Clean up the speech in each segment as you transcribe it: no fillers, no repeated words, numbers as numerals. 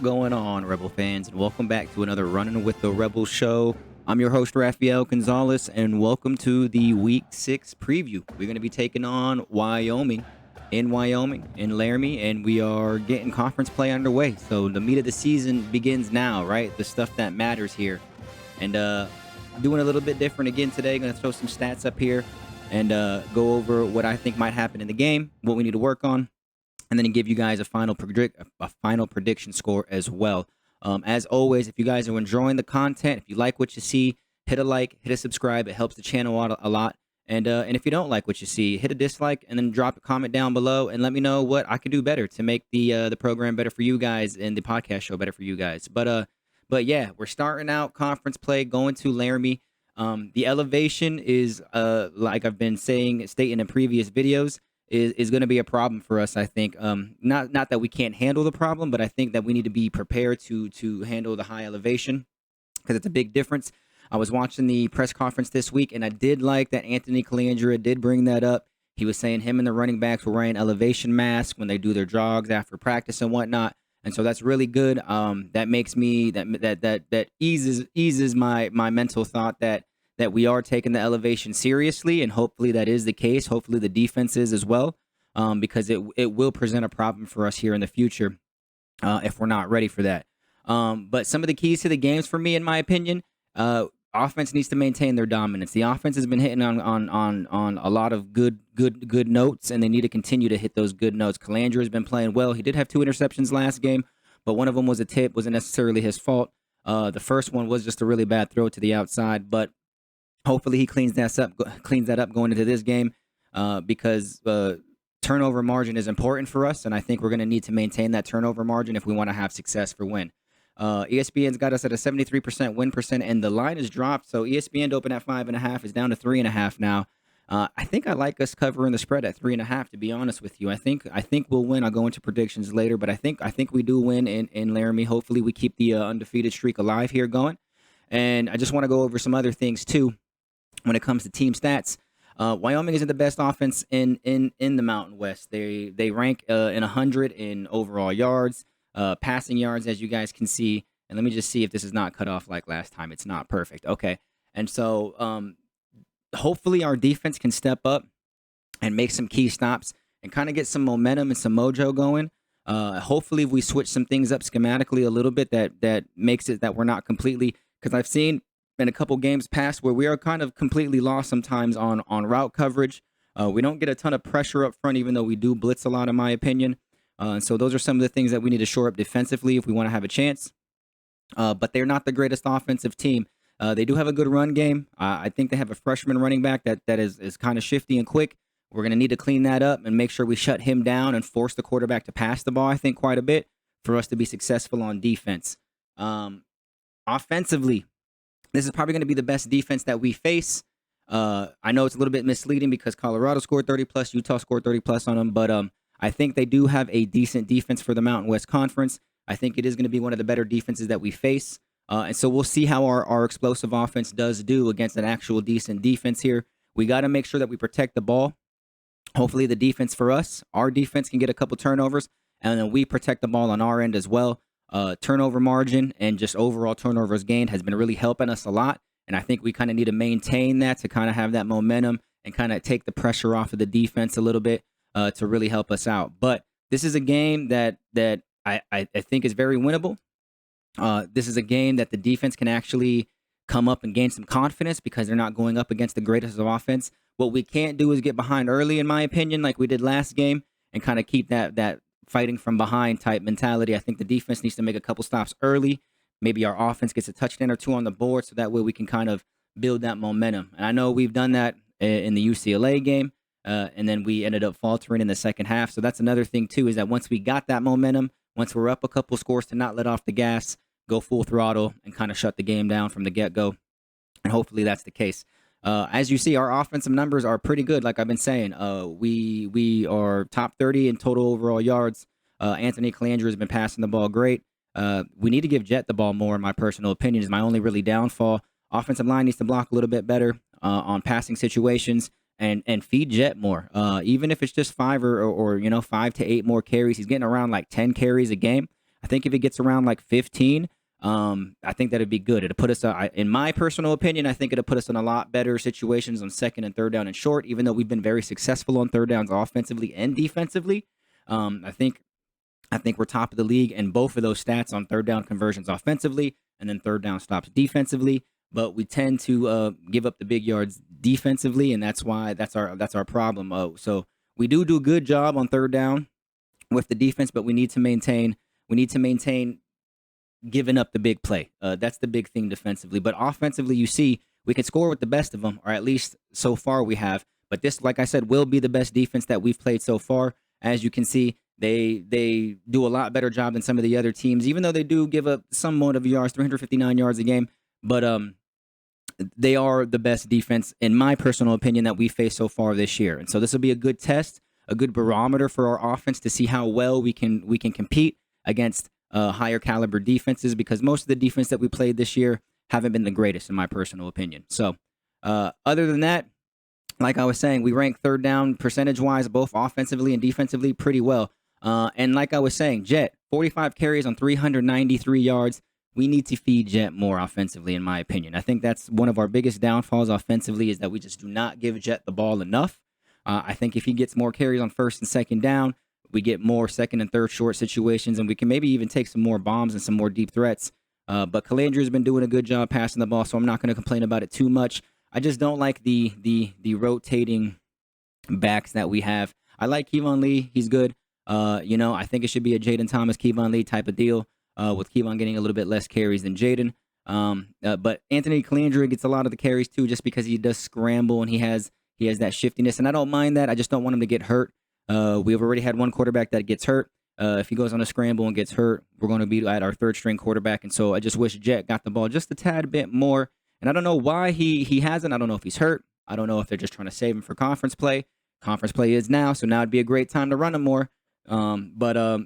going on, Rebel fans, and welcome back to another Running with the Rebel show. I'm your host, Rafael Gonzalez, and welcome to the Week 6 preview. We're going to be taking on Wyoming, in Laramie, and we are getting conference play underway. So the meat of the season begins now, right? The stuff that matters here. And doing a little bit different again today. Going to throw some stats up here and go over what I think might happen in the game, what we need to work on, and then give you guys a final prediction score as well. As always, if you guys are enjoying the content, if you like what you see, hit a like, hit a subscribe. It helps the channel out a lot. And if you don't like what you see, hit a dislike and then drop a comment down below and let me know what I could do better to make the program better for you guys and the podcast show better for you guys. But yeah, we're starting out conference play, going to Laramie. The elevation is like I've been stating in previous videos, is going to be a problem for us, I think. Not that we can't handle the problem, but I think that we need to be prepared to handle the high elevation because it's a big difference. I was watching the press conference this week, and I did like that Anthony Calandra did bring that up. He was saying him and the running backs were wearing elevation masks when they do their jogs after practice and whatnot. And so that's really good. That makes me that eases my mental thought that we are taking the elevation seriously, and hopefully that is the case. Hopefully the defense is as well, because it will present a problem for us here in the future if we're not ready for that. But some of the keys to the games for me, in my opinion, offense needs to maintain their dominance. The offense has been hitting on a lot of good notes, and they need to continue to hit those good notes. Calandra has been playing well. He did have 2 interceptions last game, but one of them was a tip, wasn't necessarily his fault. The first one was just a really bad throw to the outside, but hopefully he cleans that up going into this game, because turnover margin is important for us, and I think we're going to need to maintain that turnover margin if we want to have success for win. ESPN's got us at a 73% win percent, and the line has dropped. So ESPN opened at 5.5, is down to 3.5 now. I think I like us covering the spread at 3.5. To be honest with you, I think we'll win. I'll go into predictions later, but I think we do win in Laramie. Hopefully, we keep the undefeated streak alive here going. And I just want to go over some other things too when it comes to team stats. Wyoming isn't the best offense in the Mountain West. They rank in 100 in overall yards. Passing yards, as you guys can see, and let me just see if this is not cut off like last time. It's not perfect. Okay. And so hopefully our defense can step up and make some key stops and kind of get some momentum and some mojo going. Hopefully if we switch some things up schematically a little bit, that makes it that we're not completely, because I've seen in a couple games past where we are kind of completely lost sometimes on route coverage. We don't get a ton of pressure up front, even though we do blitz a lot, in my opinion. So those are some of the things that we need to shore up defensively if we want to have a chance. But they're not the greatest offensive team. They do have a good run game. I think they have a freshman running back that is kind of shifty and quick. We're going to need to clean that up and make sure we shut him down and force the quarterback to pass the ball, I think, quite a bit for us to be successful on defense. Offensively, this is probably going to be the best defense that we face. I know it's a little bit misleading because Colorado scored 30+, Utah scored 30+ on them, but I think they do have a decent defense for the Mountain West Conference. I think it is going to be one of the better defenses that we face. And so we'll see how our explosive offense does do against an actual decent defense here. We got to make sure that we protect the ball. Hopefully the defense for us, our defense can get a couple turnovers, and then we protect the ball on our end as well. Turnover margin and just overall turnovers gained has been really helping us a lot. And I think we kind of need to maintain that to kind of have that momentum and kind of take the pressure off of the defense a little bit. To really help us out. But this is a game that I think is very winnable. This is a game that the defense can actually come up and gain some confidence because they're not going up against the greatest of offense. What we can't do is get behind early, in my opinion, like we did last game, and kind of keep that fighting from behind type mentality. I think the defense needs to make a couple stops early. Maybe our offense gets a touchdown or 2 on the board, so that way we can kind of build that momentum. And I know we've done that in the UCLA game. And then we ended up faltering in the second half. So that's another thing, too, is that once we got that momentum, once we're up a couple scores, to not let off the gas, go full throttle, and kind of shut the game down from the get-go. And hopefully that's the case. As you see, our offensive numbers are pretty good, like I've been saying. We are top 30 in total overall yards. Anthony Calandra has been passing the ball great. We need to give Jet the ball more, in my personal opinion, is my only really downfall. Offensive line needs to block a little bit better on passing situations. And feed Jet more. Even if it's just 5 or 5 to 8 more carries, he's getting around like 10 carries a game. I think if it gets around like 15, I think that'd be good. It'll put us, in my personal opinion, I think it'll put us in a lot better situations on second and third down and short. Even though we've been very successful on third downs offensively and defensively, I think we're top of the league in both of those stats on third down conversions offensively and then third down stops defensively. But we tend to give up the big yards defensively, and that's our problem. So we do a good job on third down with the defense, but we need to maintain giving up the big play. That's the big thing defensively. But offensively, you see, we can score with the best of them, or at least so far we have. But this, like I said, will be the best defense that we've played so far. As you can see, they do a lot better job than some of the other teams, even though they do give up some amount of yards, 359 yards a game. But they are the best defense, in my personal opinion, that we faced so far this year. And so this will be a good test, a good barometer for our offense to see how well we can compete against higher caliber defenses, because most of the defense that we played this year haven't been the greatest, in my personal opinion. So other than that, like I was saying, we rank third down percentage-wise, both offensively and defensively, pretty well. And like I was saying, Jet, 45 carries on 393 yards. We need to feed Jet more offensively, in my opinion. I think that's one of our biggest downfalls offensively, is that we just do not give Jet the ball enough. I think if he gets more carries on first and second down, we get more second and third short situations, and we can maybe even take some more bombs and some more deep threats. But Calandria has been doing a good job passing the ball, so I'm not going to complain about it too much. I just don't like the rotating backs that we have. I like Kevon Lee. He's good. I think it should be a Jaden Thomas, Kevon Lee type of deal, with Kevon getting a little bit less carries than Jaden. But Anthony Calandria gets a lot of the carries too, just because he does scramble and he has that shiftiness, and I don't mind that. I just don't want him to get hurt. We've already had one quarterback that gets hurt. If he goes on a scramble and gets hurt, we're going to be at our third string quarterback. And so I just wish Jet got the ball just a tad bit more. And I don't know why he hasn't. I don't know if he's hurt. I don't know if they're just trying to save him for conference play. Conference play is now, so now it'd be a great time to run him more. But other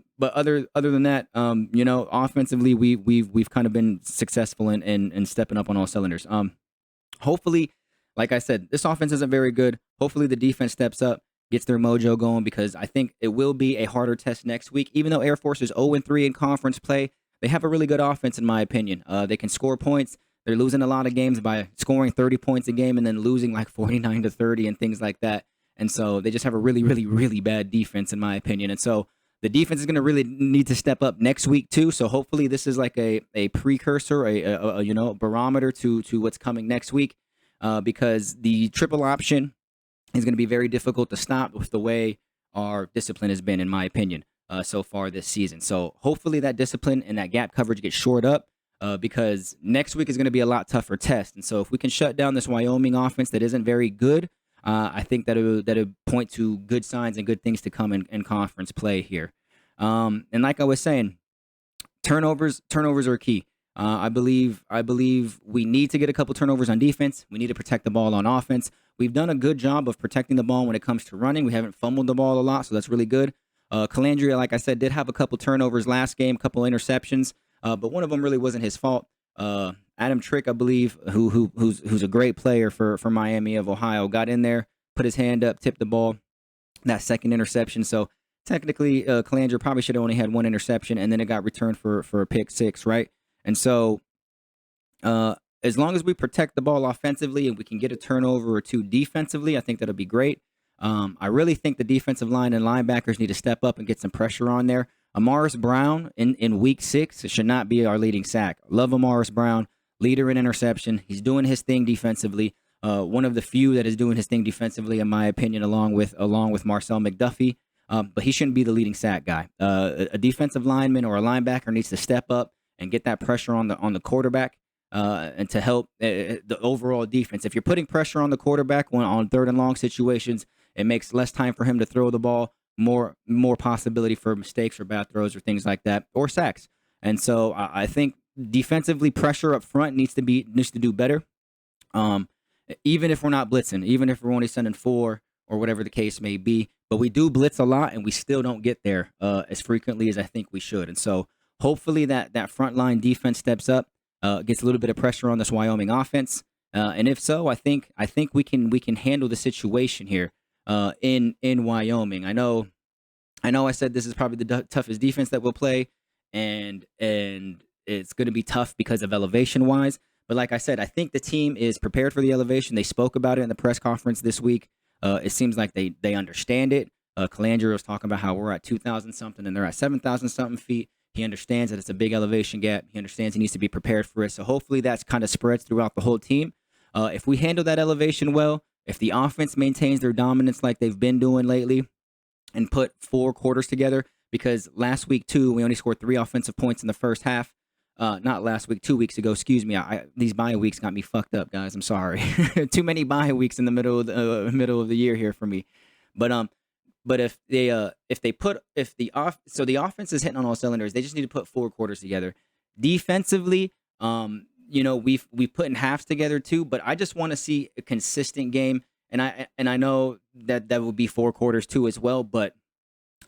than that, offensively we've kind of been successful in stepping up on all cylinders. Hopefully, like I said, this offense isn't very good. Hopefully the defense steps up, gets their mojo going, because I think it will be a harder test next week. Even though Air Force is 0-3 in conference play, they have a really good offense, in my opinion. They can score points. They're losing a lot of games by scoring 30 points a game and then losing like 49-30 and things like that. And so they just have a really, really, really bad defense, in my opinion. And so the defense is going to really need to step up next week too. So hopefully this is like a precursor, a barometer to what's coming next week, because the triple option is going to be very difficult to stop with the way our discipline has been, in my opinion, so far this season. So hopefully that discipline and that gap coverage gets shored up, because next week is going to be a lot tougher test. And so if we can shut down this Wyoming offense that isn't very good, I think that it'll point to good signs and good things to come in conference play here. And like I was saying, turnovers are key. I believe we need to get a couple turnovers on defense. We need to protect the ball on offense. We've done a good job of protecting the ball when it comes to running. We haven't fumbled the ball a lot, so that's really good. Calandria, like I said, did have a couple turnovers last game, a couple interceptions, but one of them really wasn't his fault. Adam Trick, I believe, who's a great player for Miami of Ohio, got in there, put his hand up, tipped the ball, that second interception. So technically, Calandria probably should have only had one interception, and then it got returned for a pick six, right? And so as long as we protect the ball offensively and we can get a turnover or two defensively, I think that'll be great. I really think the defensive line and linebackers need to step up and get some pressure on there. Amaris Brown in week 6 should not be our leading sack. Love Amaris Brown, leader in interception. He's doing his thing defensively. One of the few that is doing his thing defensively, in my opinion, along with Marcel McDuffie. But he shouldn't be the leading sack guy. A defensive lineman or a linebacker needs to step up and get that pressure on the quarterback, and to help the overall defense. If you're putting pressure on the quarterback on third and long situations, it makes less time for him to throw the ball, more possibility for mistakes or bad throws or things like that, or sacks. And so I think defensively, pressure up front needs to do better. Even if we're not blitzing, even if we're only sending 4 or whatever the case may be, but we do blitz a lot and we still don't get there as frequently as I think we should. And so hopefully that front line defense steps up, gets a little bit of pressure on this Wyoming offense. And if so, I think we can handle the situation here in Wyoming. I know I said this is probably the toughest defense that we'll play, and it's going to be tough because of elevation wise. But like I said, I think the team is prepared for the elevation. They spoke about it in the press conference this week. It seems like they understand it. Calandra was talking about how we're at 2,000 something and they're at 7,000 something feet. He understands that it's a big elevation gap. He understands he needs to be prepared for it. So hopefully that's kind of spreads throughout the whole team. If we handle that elevation well, if the offense maintains their dominance like they've been doing lately and put 4 quarters together, because last week, too, we only scored 3 offensive points in the first half. Not last week, 2 weeks ago. Excuse me. These bye weeks got me fucked up, guys. I'm sorry. Too many bye weeks in the middle of the year here for me. But if the offense is hitting on all cylinders, they just need to put 4 quarters together. Defensively, we've put in halves together too, but I just want to see a consistent game, and I know that would be 4 quarters too as well, but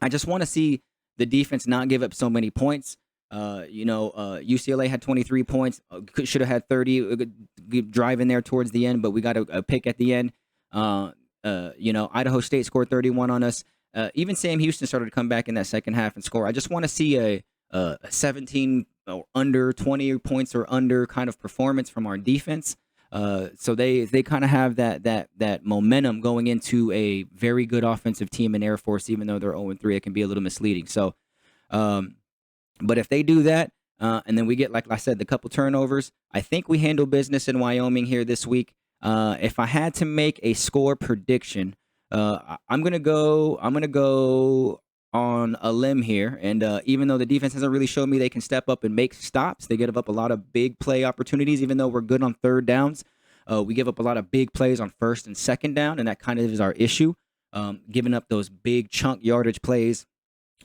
I just want to see the defense not give up so many points. UCLA had 23 points, should have had 30, driving there towards the end, but we got a pick at the end. Idaho State scored 31 on us. Even Sam Houston started to come back in that second half and score. I just want to see a 17 or under 20 points or under kind of performance from our defense. So they kind of have that momentum going into a very good offensive team in Air Force, even though they're 0-3, it can be a little misleading. So, but if they do that, and then we get, like I said, the couple turnovers, I think we handle business in Wyoming here this week. If I had to make a score prediction, I'm gonna go on a limb here, and even though the defense hasn't really shown me they can step up and make stops, they give up a lot of big play opportunities. Even though we're good on third downs, we give up a lot of big plays on first and second down, and that kind of is our issue, giving up those big chunk yardage plays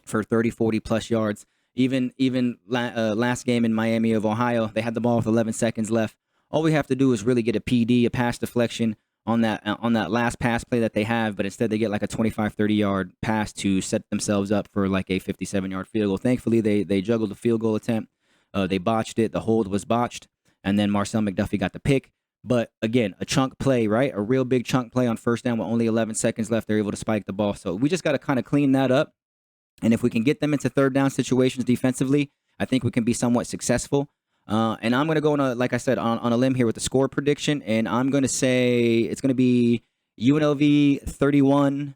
for 30, 40 plus yards. Even last game in Miami of Ohio, they had the ball with 11 seconds left. All we have to do is really get a PD, a pass deflection on that last pass play that they have, but instead they get like a 25, 30-yard pass to set themselves up for like a 57-yard field goal. Thankfully, they juggled the field goal attempt. They botched it. The hold was botched, and then Marcel McDuffie got the pick. But again, a chunk play, right? A real big chunk play on first down with only 11 seconds left. They're able to spike the ball. So we just got to kind of clean that up. And if we can get them into third down situations defensively, I think we can be somewhat successful. And I'm going to go like I said, on a limb here with the score prediction. And I'm going to say it's going to be UNLV 31,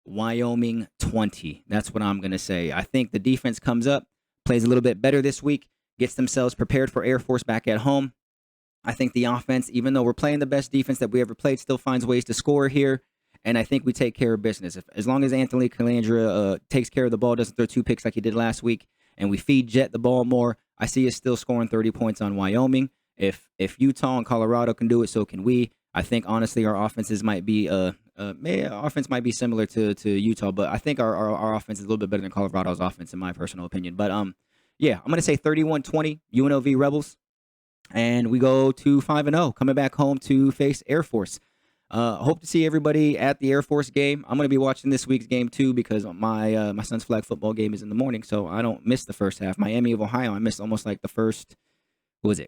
Wyoming 20. That's what I'm going to say. I think the defense comes up, plays a little bit better this week, gets themselves prepared for Air Force back at home. I think the offense, even though we're playing the best defense that we ever played, still finds ways to score here. And I think we take care of business. As long as Anthony Calandra takes care of the ball, doesn't throw 2 picks like he did last week, and we feed Jet the ball more, I see us still scoring 30 points on Wyoming. If Utah and Colorado can do it, so can we. I think, honestly, our offenses might be offense might be similar to Utah, but I think our offense is a little bit better than Colorado's offense, in my personal opinion. But, I'm going to say 31-20, UNLV Rebels. And we go to 5-0, coming back home to face Air Force. Hope to see everybody at the Air Force game. I'm going to be watching this week's game too because my son's flag football game is in the morning, so I don't miss the first half. Miami of Ohio, I missed almost like the first,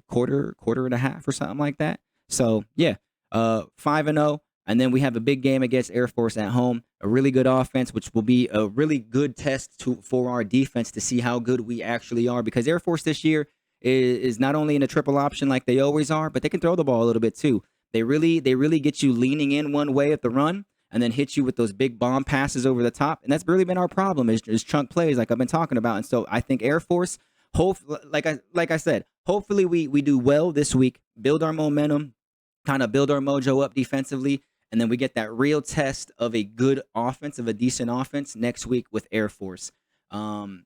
quarter and a half or something like that. So yeah, 5-0, and then we have a big game against Air Force at home. A really good offense, which will be a really good test for our defense to see how good we actually are. Because Air Force this year is not only in a triple option like they always are, but they can throw the ball a little bit too. They really get you leaning in one way at the run and then hit you with those big bomb passes over the top. And that's really been our problem is chunk plays like I've been talking about. And so I think Air Force, like I said, hopefully we do well this week, build our momentum, kind of build our mojo up defensively, and then we get that real test of a good offense, of a decent offense next week with Air Force. So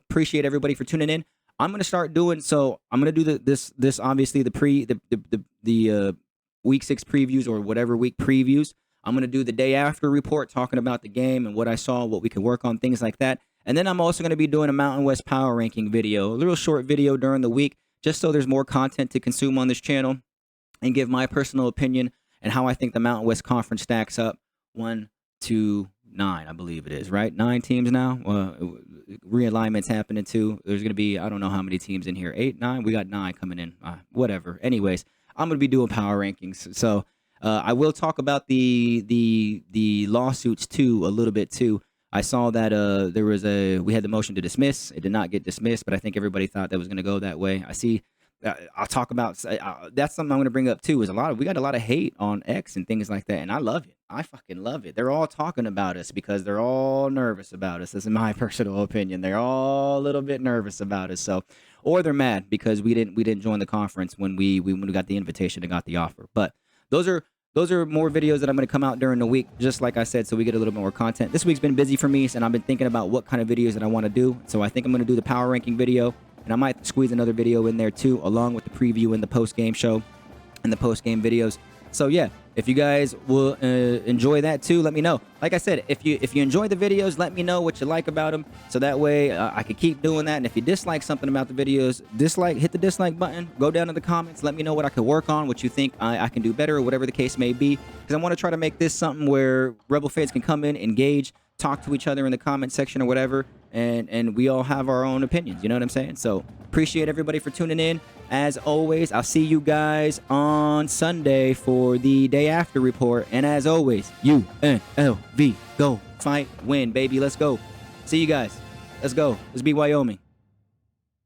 appreciate everybody for tuning in. I'm gonna start doing so. I'm gonna do this obviously the week 6 previews or whatever week previews. I'm gonna do the day after report talking about the game and what I saw, what we can work on, things like that. And then I'm also gonna be doing a Mountain West power ranking video, a little short video during the week, just so there's more content to consume on this channel, and give my personal opinion and how I think the Mountain West Conference stacks up. 1, 2, 9, I believe it is, right? 9 teams now. Realignment's happening too. There's going to be, I don't know how many teams in here. 8, 9? We got 9 coming in. Whatever. Anyways, I'm going to be doing power rankings. So I will talk about the lawsuits too, a little bit too. I saw that we had the motion to dismiss. It did not get dismissed, but I think everybody thought that was going to go that way. I see. I'll talk about that's something I'm going to bring up too. Is we got a lot of hate on X and things like that, and I love it. I fucking love it. They're all talking about us because they're all nervous about us. This is my personal opinion. They're all a little bit nervous about us. So, or they're mad because we didn't join the conference when we got the invitation and got the offer. But those are more videos that I'm going to come out during the week, just like I said, so we get a little bit more content. This week's been busy for me, and I've been thinking about what kind of videos that I want to do. So I think I'm going to do the power ranking video, and I might squeeze another video in there too, along with the preview and the post-game show and the post-game videos. So yeah, if you guys will enjoy that too, let me know. Like I said, if you enjoy the videos, let me know what you like about them, so that way I can keep doing that. And if you dislike something about the videos, hit the dislike button. Go down in the comments, let me know what I could work on, what you think I can do better, or whatever the case may be. Because I want to try to make this something where Rebel fans can come in, engage, talk to each other in the comment section or whatever, and we all have our own opinions. You know what I'm saying? So appreciate everybody for tuning in. As always, I'll see you guys on Sunday for the day after report. And as always, UNLV, go, fight, win, baby. Let's go. See you guys. Let's go. Let's be Wyoming.